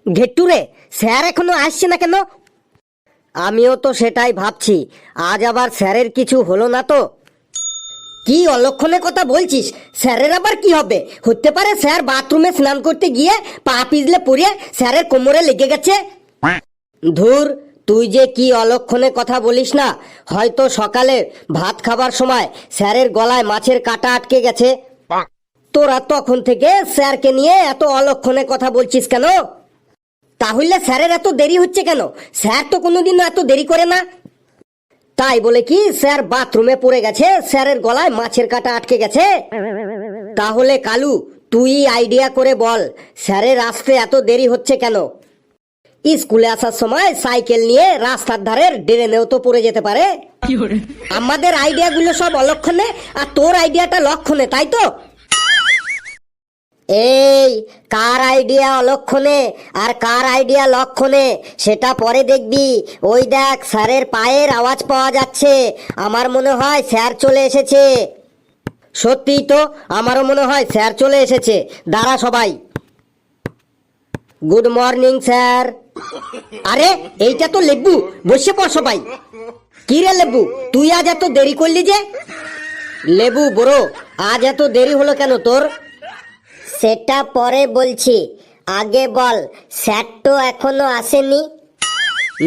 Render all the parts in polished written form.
ঘেট্টুরে, sir এখনো আসছে না কেন? আমিও তো সেটাই ভাবছি, আজ আবার স্যারের কিছু হলো না তো? কি অলক্ষণে কথা বলছিস? স্যারের আবার কি হবে? হতে পারে স্যার বাথরুমে স্নান করতে গিয়ে পা পিছলে পড়ে স্যারের কোমরে লেগে গেছে। ধুর, তুই যে কি অলক্ষণে কথা বলিস না। হয়তো সকালে ভাত খাবার সময় স্যারের গলায় মাছের কাঁটা আটকে গেছে। তোরা তখন থেকে স্যারকে নিয়ে এত অলক্ষণে কথা বলছিস কেন? তাহলে স্যারের এত দেরি হচ্ছে কেন? স্যার তো কোনোদিনও এত দেরি করে না। তাই বলে কি স্যার বাথরুমে পড়ে গেছে, স্যারের গলায় মাছের কাঁটা আটকে গেছে? তাহলে কালু, তুই আইডিয়া করে বল, স্যারের আসতে এত দেরি হচ্ছে কেন? স্কুলে আসার সময় সাইকেল নিয়ে রাস্তার ধারের ড্রেনেও তো পড়ে যেতে পারে। আমাদের আইডিয়া গুলো সব অলক্ষণে, আর তোর আইডিয়াটা লক্ষণে, তাই তো? এই, কার আইডিয়া অলক্ষণে আর কার আইডিয়া লক্ষণে সেটা পরে দেখবি। ওই দেখ, স্যারের পায়ের আওয়াজ পাওয়া যাচ্ছে। আমার মনে হয় স্যার চলে এসেছে। সত্যিই তো, আমারও মনে হয় স্যার চলে এসেছে। দাঁড়া সবাই। Good morning sir. আরে, এইটা তো লেবু। বসে পড় সবাই। কি রে লেবু, তুই আজ এত দেরি করলি যে? লেবু বড়ো, আজ এত দেরি হলো কেন তোর? সেটা পরে বলছি, আগে বল, স্যার তো এখনো আসেনি।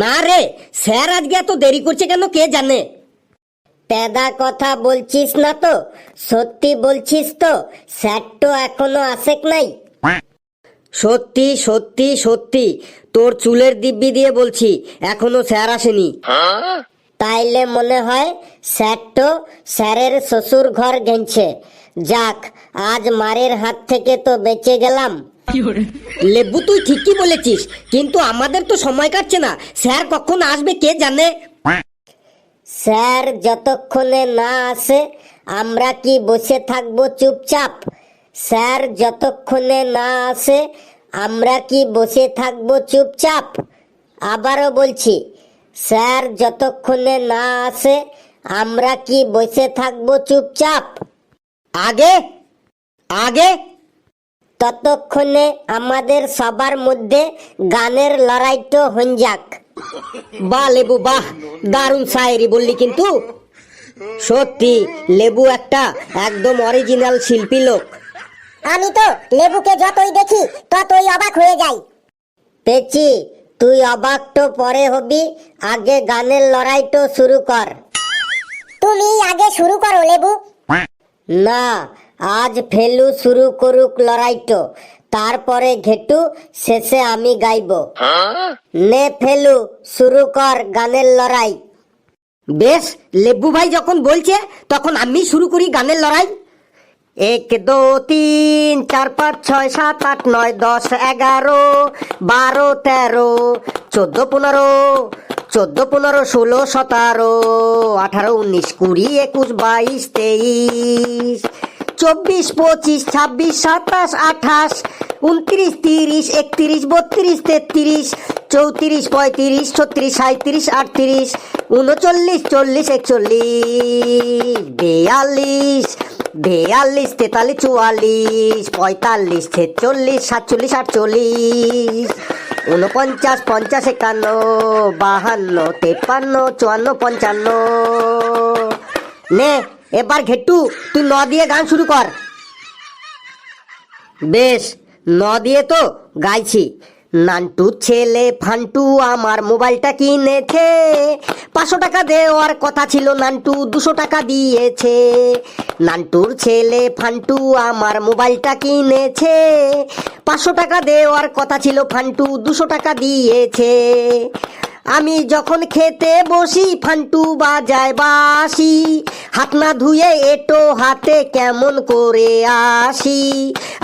না রে, স্যার আজকে এত দেরি করছে কেন কে জানে। তেদা কথা বলছিস না তো? সত্যি বলছিস তো? স্যার তো এখনো আসেক নাই। সত্যি সত্যি সত্যি, তোর চুলের দিব্যি দিয়ে বলছি, এখনো স্যার আসেনি। তাইলে মনে হয় স্যার তো স্যারের শ্বশুর ঘর গেছে। যাক, আজ মারের হাত থেকে তো বেঁচে গেলাম। লেবু, তুই ঠিকই বলেছিস, কিন্তু আমাদের তো সময় কাটছে না। স্যার কখন আসবে কে জানে। স্যার যতক্ষণে না আসে আমরা কি বসে থাকবো চুপচাপ? স্যার যতক্ষণে না আসে আমরা কি বসে থাকবো চুপচাপ? আবারও বলছি, স্যার যতক্ষণে না আসে আমরা কি বসে থাকবো চুপচাপ? আগে আগে ততক্ষণে আমাদের সবার মধ্যে গানের লড়াই তো হয়ে যাক। বাহ লেবু বাহ, দারুণ শায়েরি বললি কিন্তু। সত্যি, লেবু একটা একদম অরিজিনাল শিল্পী লোক। আমি তো লেবুকে যতই দেখি ততই অবাক হয়ে যাই। পেচি, তুই অবাক তো পরে হবি, আগে গানের লড়াই তো শুরু কর। তুমি আগে শুরু করো লেবু। না, আজ ফেলু শুরু করুক লড়াইটো, তারপরে ঘেটু, শেষে আমি গাইব। নে ফেলু, শুরু কর গানের লড়াই। বেশ, লেবু ভাই যখন বলছে তখন আমি শুরু করি গানের লড়াই। 1 2 3 4 5 6 7 8 9 10 11 12 13 14 15 14 15 16 17 18 19 20 21 22 23 24 25 26 27 28 29 30 31 32 33 34 35 36 37 38 39 40 41 42 42 43 44 45 46 47 48 49 50 51 52 53 54 55। নে এবার ঘেট্টু, তুই ন দিয়ে গান শুরু কর। বেশ, ন দিয়ে তো গাইছি। নান্টু ছেলে ফান্টু আমার মোবাইলটা কিনেছে, 500 টাকা দেওয়ার কথা ছিল, নান্টু 200 টাকা দিয়েছে। নান্টুর ছেলে ফান্টু আমার মোবাইলটা কিনেছে, 500 টাকা দেওয়ার কথা ছিল, ফান্টু 200 টাকা দিয়েছে। আমি যখন খেতে বসি ফান্টু বাজায় বাঁশি, হাত না ধুয়ে এটো হাতে কেমন করে আসি।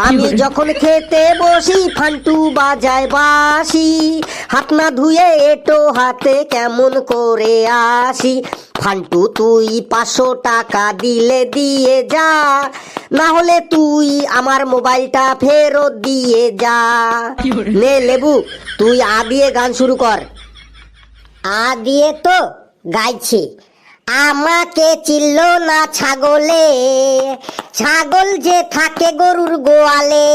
আমি যখন খেতে বসি ফান্টু বাজায় বাঁশি, হাত না ধুয়ে এটো হাতে কেমন করে আসি। ফান্টু তুই 500 টাকা দিলে দিয়ে যা, না হলে তুই আমার মোবাইলটা ফেরত দিয়ে যা। নে লেবু, তুই আ দিয়ে গান শুরু কর। আ দিয়ে তো গাইছি। আমাকে চিল্ল না ছাগলে, ছাগল যে থাকে গরুর গোয়ালে।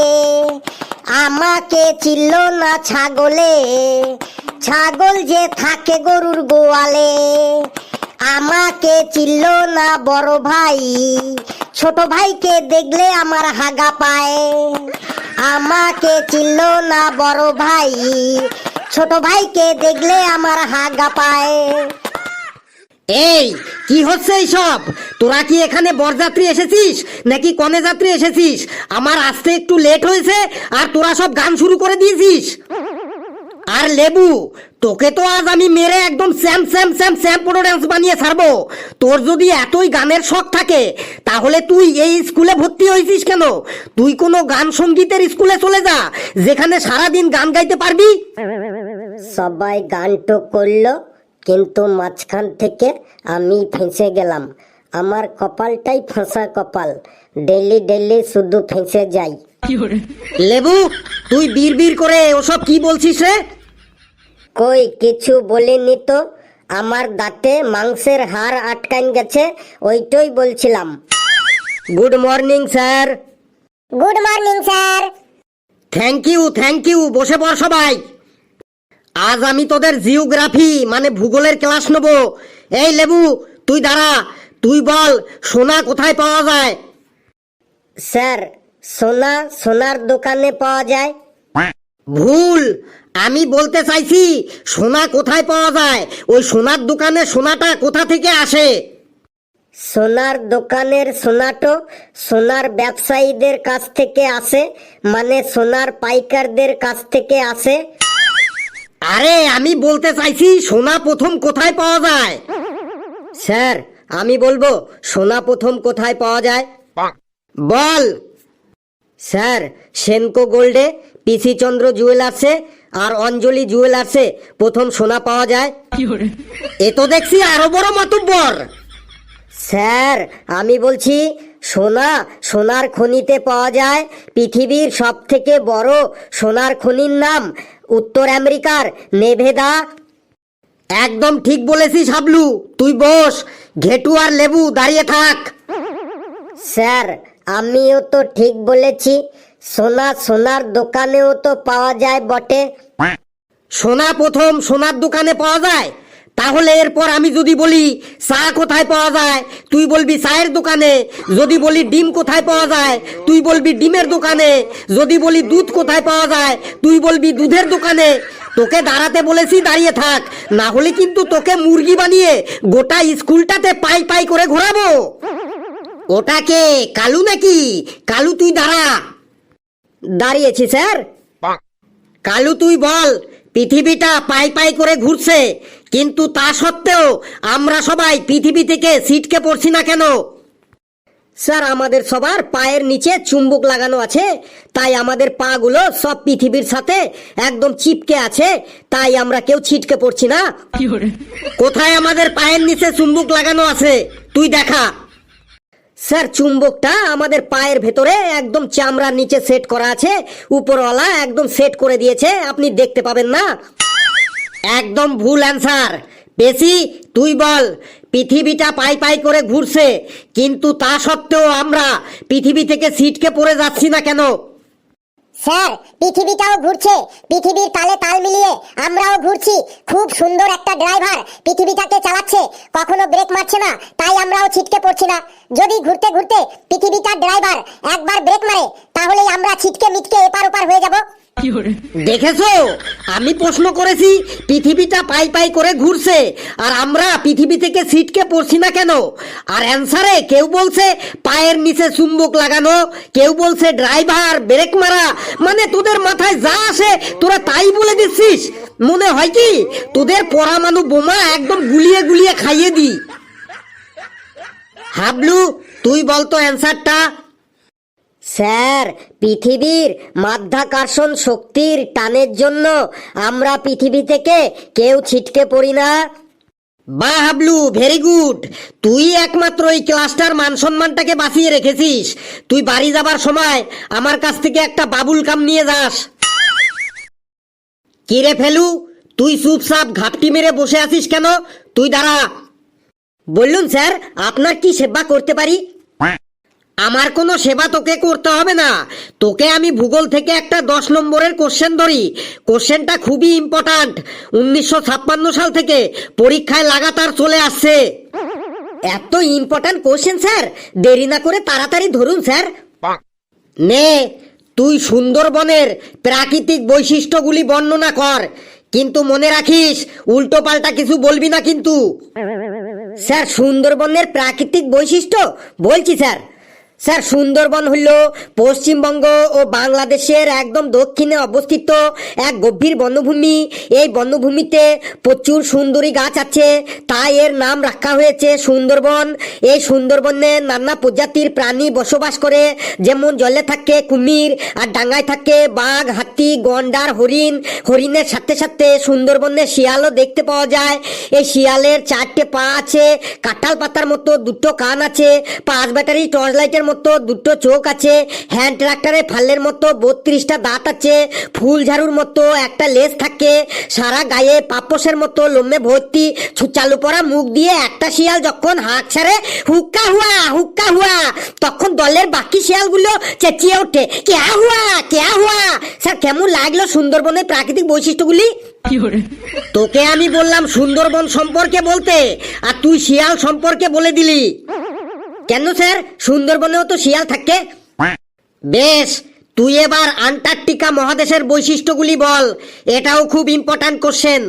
আমাকে চিনল না ছাগলে, ছাগল যে থাকে গরুর গোয়ালে। আমাকে চিনল না বড় ভাই, ছোট ভাইকে দেখলে আমার হাগা পায়। আমাকে চিনল না বড় ভাই, ছোট ভাইকে দেখলে আমার হাগা পায়। এই কি হচ্ছে এইসব? তোরা কি এখানে বরযাত্রী এসেছিস নাকি কনে যাত্রী এসেছিস? আমার আসতে একটু লেট হয়েছে আর তোরা সব গান শুরু করে দিয়েছিস। আর লেবু, তোকে তো আজ আমি মেরে একদম স্যাম স্যাম স্যাম স্যাম পুরো ড্যান্স বানিয়ে ছাড়বো। তোর যদি এতই গানের শখ থাকে তাহলে তুই এই স্কুলে ভর্তি হয়েছিস কেন? তুই কোনো গান সঙ্গীতের স্কুলে চলে যা, যেখানে সারাদিন গান গাইতে পারবি। সবাই গান তো করলো, কিন্তু মাঝখান থেকে আমি ফেঁসে গেলাম। আমার কপালটাই ফাঁসা কপাল, ডেলি ডেলি শুধু ফেঁসে যাই। লেবু, তুই বিড় করে ওসব কি বলছিস রে? কই কিছু বলিনি তো, আমার দাঁতে মাংসের হাড় আটকান গেছে, ওইটাই বলছিলাম। Good morning sir. Good morning sir. Thank you, বসে পড় সবাই। আজ আমি তোদের জিওগ্রাফি মানে ভূগোলের ক্লাস নেব। এই লেবু, তুই দাঁড়া, তুই বল সোনা কোথায় পাওয়া যায়? স্যার, সোনা সোনার দোকানে পাওয়া যায়। ভুল, আমি বলতে চাইছি সোনা কোথায় পাওয়া যায়, ওই সোনার দোকানে সোনাটা কোথা থেকে আসে? সোনার দোকানের সোনাটো সোনার ব্যবসায়ীদের কাছ থেকে আসে, মানে সোনার পাইকারদের কাছ থেকে আসে। আরে আমি বলতে চাইছি সোনা প্রথম কোথায় পাওয়া যায়? স্যার, আমি বলবো সোনা প্রথম কোথায় পাওয়া যায়। বল। স্যার, সেনকো গোল্ডে, পিসি চন্দ্র জুয়েলার্সে আর অঞ্জলি জুয়েলার্সে প্রথম সোনা পাওয়া যায়। এ তো দেখছি আরো বড় মাতুব্বর। স্যার, আমি বলছি সোনা সোনার খনিতে পাওয়া যায়। পৃথিবীর সব থেকে বড় সোনার খনির নাম উত্তর আমেরিকার নেভেদা। একদম ঠিক বলেছিস হাবলু, তুই বস। ঘেটু আর লেবু দাঁড়িয়ে থাক। স্যার, আমিও তো ঠিক বলেছি, সোনা সোনার দোকানেও তো পাওয়া যায় বটে। সোনা প্রথম সোনার দোকানে পাওয়া যায়, তাহলে এরপর আমি যদি বলি চা কোথায় পাওয়া যায়, তুই বলবি চায়ের দোকানে। যদি বলি ডিম কোথায় পাওয়া যায়, তুই বলবি ডিমের দোকানে। যদি বলি দুধ কোথায় পাওয়া যায়, তুই বলবি দুধের দোকানে। তোকে দাঁড়াতে বলেছি, দাঁড়িয়ে থাক, না হলে কিন্তু তোকে মুরগি বানিয়ে গোটা স্কুলটাতে পাই পাই করে ঘোরাবো। ওটাকে কালু নাকি? কালু, তুই দাঁড়া। দাঁড়িয়েছি স্যার। কালু, তুই বল, পৃথিবীটা পাই পাই করে ঘুরছে, কিন্তু তা সত্ত্বেও আমরা সবাই পৃথিবী থেকে ছিটকে পড়ছি না কেন? স্যার, আমাদের সবার পায়ের নিচে চুম্বক লাগানো আছে, তাই আমাদের পা গুলো সব পৃথিবীর সাথে একদম চিপকে আছে, তাই আমরা কেউ ছিটকে পড়ছি না। কোথায় আমাদের পায়ের নিচে চুম্বক লাগানো আছে? তুই দেখা। স্যার, চুম্বকটা আমাদের পায়ের ভেতরে একদম চামড়ার নিচে সেট করা আছে, উপরওয়ালা একদম সেট করে দিয়েছে, আপনি দেখতে পাবেন না। একদম ভুল অ্যান্সার। পেশি, তুই বল, পৃথিবীটা পাই পাই করে ঘুরছে, কিন্তু তা সত্ত্বেও আমরা পৃথিবী থেকে ছিটকে পড়ে যাচ্ছি না কেন? স্যার, পৃথিবীটাও ঘুরছে, পৃথিবীর তালে তাল মিলিয়ে আমরাও ঘুরছি। খুব সুন্দর একটা ড্রাইভার পৃথিবীটাকে চালাচ্ছে, কখনো ব্রেক মারছে না, তাই আমরাও ছিটকে পড়ছি না। যদি ঘুরতে ঘুরতে পৃথিবীটার ড্রাইভার একবার ব্রেক মারে, তাহলে আমরা ছিটকে মিটকে এপার ওপার হয়ে যাব। দেখেছো, আমি প্রশ্ন করেছি পৃথিবীটা পাই পাই করে ঘুরছে, আর আমরা পৃথিবী থেকে ছিটকে পড়ছি না কেন? আর অ্যান্সারে কেউ বলছে পায়ের নিচে চুম্বক লাগানো, কেউ বলছে ড্রাইভার ব্রেক মারা। মানে তোদের মাথায় যা আসে তোরা তাই বলে দিচ্ছিস। মনে হয় কি তোদের পরমাণু বোমা একদম গুলিয়ে গুলিয়ে খাইয়ে দি। হাবলু, তুই বলতো অ্যান্সারটা। স্যার, পৃথিবীর মাধ্যাকর্ষণ শক্তির টানের জন্য আমরা পৃথিবী থেকে কেউ ছিটকে পড়ি না। বাহ হাবলু, ভেরি গুড। তুই একমাত্র এই ক্লাসটার মান সম্মানটাকে বাঁচিয়ে রেখেছিস। তুই বাড়ি যাবার সময় আমার কাছ থেকে একটা বাবুল কাম নিয়ে যাস। কিরে ফেলু, তুই চুপচাপ ঘাপটি মেরে বসে আছিস কেন? তুই দাঁড়া। বললুন স্যার, আপনার কি সেবা করতে পারি? আমার কোনো সেবা তোকে করতে হবে না, তোকে আমি ভূগোল থেকে একটা 10 নম্বরের কোশ্চেন ধরি। কোশ্চেনটা খুবই ইম্পর্ট্যান্ট, 1956 সাল থেকে পরীক্ষায় লাগাতার চলে আসছে। এত ইম্পর্ট্যান্ট কোশ্চেন স্যার, দেরি না করে তাড়াতাড়ি ধরুন স্যার। নে, তুই সুন্দরবনের প্রাকৃতিক বৈশিষ্ট্যগুলি বর্ণনা কর, কিন্তু মনে রাখিস উল্টো পাল্টা কিছু বলবি না কিন্তু। স্যার সুন্দরবনের প্রাকৃতিক বৈশিষ্ট্য বলছি স্যার। স্যার সুন্দরবন হল পশ্চিমবঙ্গ ও বাংলাদেশের একদম দক্ষিণে অবস্থিত এক গভীর বনভূমি। এই বনভূমিতে প্রচুর সুন্দরী গাছ আছে, তাই এর নাম রাখা হয়েছে সুন্দরবন। এই সুন্দরবনে নানা প্রজাতির প্রাণী বসবাস করে, যেমন জলে থাকে কুমির আর ডাঙায় থাকে বাঘ, হাতি, গন্ডার, হরিণ। হরিণের সাথে সাথে সুন্দরবনে শিয়ালও দেখতে পাওয়া যায়। এই শিয়ালের 4টে পা আছে, কাঁঠাল পাতার মতো 2টো কান আছে, 5 ব্যাটারি টর্চ লাইটের মতো 2টো চোখ আছে, হ্যান্ড ট্রাক্টরে ফালের মতো 32টা দাঁত আছে, ফুল ঝাড়ুর মতো একটা লেজ থাকে, সারা গায়ে পাপোশের মতো লোমে ভর্তি, চালু পড়া মুখ দিয়ে একটা শিয়াল যখন হাঁক ছাড়ে হুক্কা হুয়া, তখন দলের বাকি শিয়ালগুলো চেঁচিয়ে ওঠে কেয়া হুয়া। স্যার কেমন লাগলো সুন্দরবনের প্রাকৃতিক বৈশিষ্ট্যগুলি? তোকে আমি বললাম সুন্দরবন সম্পর্কে বলতে, আর তুই শিয়াল সম্পর্কে বলে দিলি। কেন স্যার, সুন্দরবনেও তো শিয়াল থাকে। বেশ, তুই এবার আন্টার্কটিকা মহাদেশের বৈশিষ্ট্যগুলি বল, এটাও খুব ইম্পর্ট্যান্ট কোশ্চেন।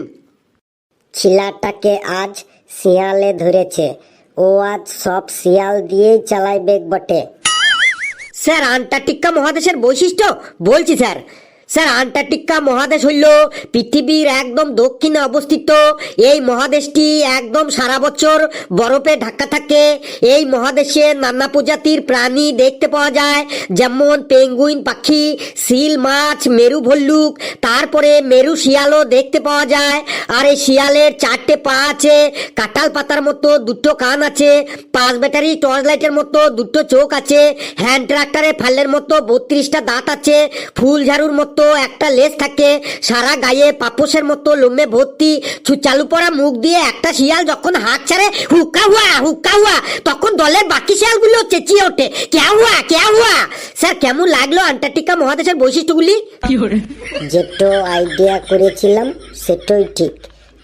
ছিলাটাকে আজ শিয়ালে ধরেছে, ও আজ সব শিয়াল দিয়েই চালাইবে বটে। স্যার আন্টার্কটিকা মহাদেশের বৈশিষ্ট্য বলছি স্যার। স্যার আন্টার্কটিকা মহাদেশ হইল পৃথিবীর একদম দক্ষিণে অবস্থিত। এই মহাদেশটি একদম সারা বছর বরফে ঢাকা থাকে। এই মহাদেশে নানা প্রজাতির প্রাণী দেখতে পাওয়া যায়, যেমন পেঙ্গুইন পাখি, সিল মাছ, মেরু ভল্লুক, তারপরে মেরু শিয়ালও দেখতে পাওয়া যায়। আর এই শিয়ালের 4টে পা আছে, কাঁঠাল পাতার মতো 2টো কান আছে, 5 ব্যাটারি টর্চ লাইটের মতো 2টো চোখ আছে, হ্যান্ড ট্রাক্টরে ফালের মতো 32টা দাঁত আছে, ফুল ঝাড়ুর মতো একটা লেজ থাকে, সারা গায়ে পাপোশের মতো লোমে ভর্তি, চালু পড়া মুখ দিয়ে একটা শিয়াল যখন হাঁক ছাড়ে হুক্কা হুয়া, তখন দলের বাকি শিয়ালগুলো চেঁচিয়ে ওঠে কেয়া হুয়া। স্যার কেমন লাগলো আন্টার্কটিকা মহাদেশের বৈশিষ্ট্যগুলি? যেটো আইডিয়া করেছিলাম সেটাই ঠিক,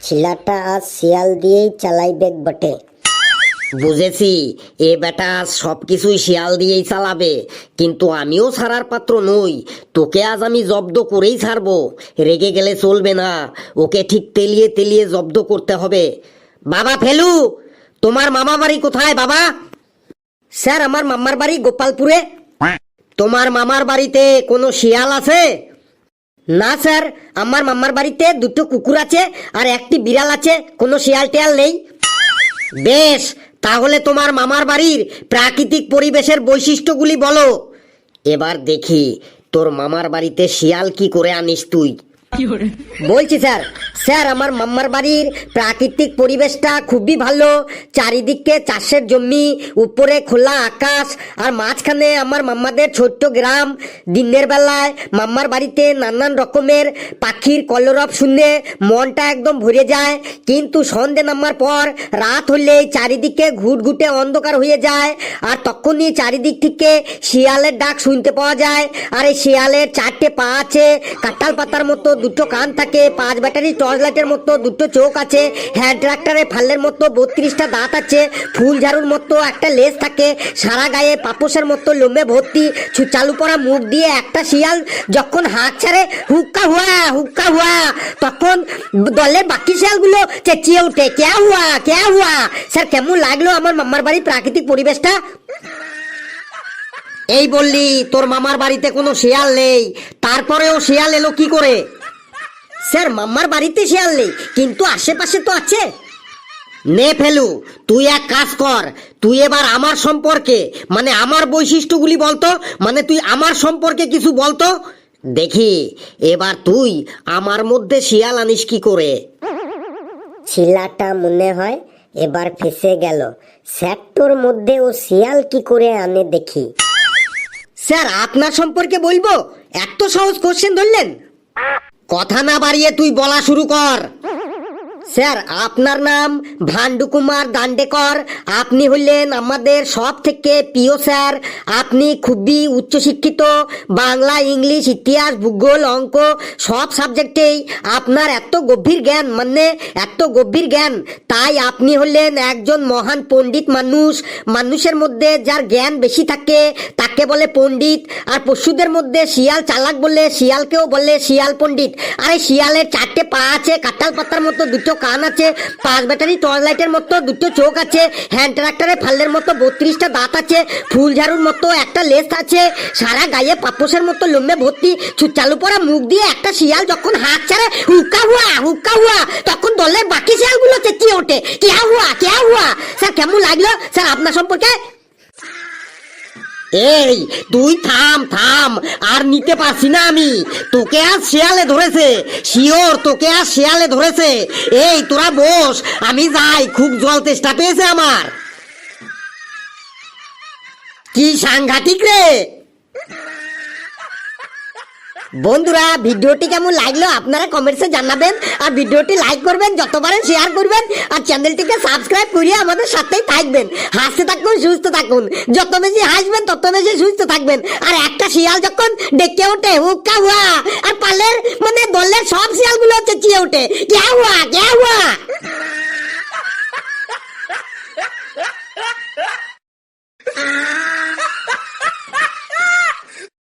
ছিলাটা আজ শিয়াল দিয়েই চালাইবে বটে। বুঝেছি, এ বেটা সবকিছুই শিয়াল দিয়েই চালাবে, কিন্তু আমিও ছাড়ার পাত্র নই। তোকে আজ আমি জব্দ করেই ছাড়বো, রেগে গেলে চলবে না, ওকে ঠিক তেলিয়ে তেলিয়ে জব্দ করতে হবে। বাবা ফেলু, তোমার মামা বাড়ি কোথায় বাবা? স্যার আমার মামার বাড়ি গোপালপুরে। তোমার মামার বাড়িতে কোনো শিয়াল আছে? না স্যার, আমার মামার বাড়িতে 2টো কুকুর আছে আর একটি বিড়াল আছে, কোনো শিয়াল টিয়াল নেই। বেশ, তাহলে তোমার মামার বাড়ির প্রাকৃতিক পরিবেশের বৈশিষ্ট্যগুলি বলো। এবার দেখি তোর মামার বাড়িতে শিয়াল কি করে আনিস তুই। বলছি স্যার। স্যার আমার মামার বাড়ির প্রাকৃতিক পরিবেশটা খুবই ভালো, চারিদিকে চাষের জমি, উপরে খোলা আকাশ, আর মাঝখানে আমার মামাদের ছোট্ট গ্রাম। দিনের বেলায় মামার বাড়িতে নানান রকমের পাখির কলরব শুনে মনটা একদম ভরে যায়, কিন্তু সন্ধে নামার পর রাত হলেই চারিদিকে ঘুটঘুটে অন্ধকার হয়ে যায়, আর তখনই চারিদিক থেকে শিয়ালের ডাক শুনতে পাওয়া যায়। আর এই শিয়ালের 4টে পা আছে, কাঁঠাল পাতার মতো 2টো কান থাকে, 5 ব্যাটারি টর্চ লাইটের মতো 2টো চোখ আছে, হ্যান্ড ট্রাক্টরে ফালের মতো 32টা দাঁত আছে, ফুল ঝাড়ুর মতো একটা লেজ থাকে, সারা গায়ে পাপোশের মতো লোমে ভর্তি, চালু পড়া মুখ দিয়ে একটা শিয়াল যখন হাঁক ছাড়ে হুক্কা হুয়া, তখন দলের বাকি শিয়ালগুলো চেঁচিয়ে ওঠে কেয়া হুয়া। স্যার কেমন লাগলো আমার মামার বাড়ির প্রাকৃতিক পরিবেশটা? এই বললি তোর মামার বাড়িতে কোনো শিয়াল নেই, তারপরেও শিয়াল এলো কি করে? স্যার মামার বাড়িতে শিয়াল নেই, কিন্তু আশেপাশে তো আছে। নে ফেলু, তুই এক কাজ কর, তুই এবার আমার সম্পর্কে মানে আমার বৈশিষ্ট্যগুলি বলতো, মানে তুই আমার সম্পর্কে কিছু বলতো দেখি এবার তুই আমার মধ্যে শিয়াল আনিস কি করে। ছিলাটা মনে হয় এবার ফেসে গেল, সেক্টর মধ্যে ও শিয়াল কি করে আনে দেখি। স্যার আপনার সম্পর্কে বলবো? এত সহজ কোশ্চেন ধরলেন? কথা না বাড়িয়ে তুই বলা শুরু কর। স্যার আপনার নাম ভান্ডু কুমার দান্ডেকর, আপনি হলেন আমাদের সব থেকে প্রিয় স্যার। আপনি খুবই উচ্চশিক্ষিত, বাংলা, ইংলিশ, ইতিহাস, ভূগোল, অঙ্ক সব সাবজেক্টেই আপনার এত গভীর জ্ঞান, মানে এত গভীর জ্ঞান, তাই আপনি হলেন একজন মহান পণ্ডিত মানুষ। মানুষের মধ্যে যার জ্ঞান বেশি থাকে তাকে বলে পণ্ডিত, আর পশুদের মধ্যে শিয়াল চালাক বলে শিয়ালকেও বলে শিয়াল পণ্ডিত। আরে শিয়ালের 4টে পা আছে, কাঁঠাল পাতার মতো 2টো কান আছে, 5 ব্যাটারি টর্চ লাইটের মতো 2টো চোখ আছে, হ্যান্ড ট্রাক্টরে ফালের মতো 32টা দাঁত আছে, ফুল ঝাড়ুর মতো একটা লেজ আছে, সারা গায়ে পাপোশের মতো লোমে ভর্তি, চালু পড়া মুখ দিয়ে একটা শিয়াল যখন হাত ছাড়ে হুক্কা হুয়া, তখন দলের বাকি শিয়ালগুলো চেঁচিয়ে ওঠে কেয়া হুয়া। স্যার কেমন লাগলো স্যার আপনার সম্পর্কে? এই তুই থাম, আর নিতে পারছি না আমি, তোকে আর শিয়ালে ধরেছে, শিওর তোকে আর শিয়ালে ধরেছে। এই তোরা বস, আমি যাই, খুব জল তেষ্টা পেয়েছে আমার। কি সাংঘাতিক রে। বন্ধুরা ভিডিওটি কেমন লাগলো আপনারা কমেন্টসে জানাবেন, আর ভিডিওটি লাইক করবেন, যত পারেন শেয়ার করবেন, আর চ্যানেলটিকে সাবস্ক্রাইব করিয়ে আমাদের সাথেই থাকবেন। হাসতে থাকুন, সুস্থ থাকুন, যত বেশি হাসবেন তত বেশি সুস্থ থাকবেন। আর একটা শিয়াল যখন ডেকে ওঠে হুক্কা হুয়া, আর পালের মানে দলের সব শিয়ালগুলো চেঁচিয়ে ওঠে কেয়া হুয়া।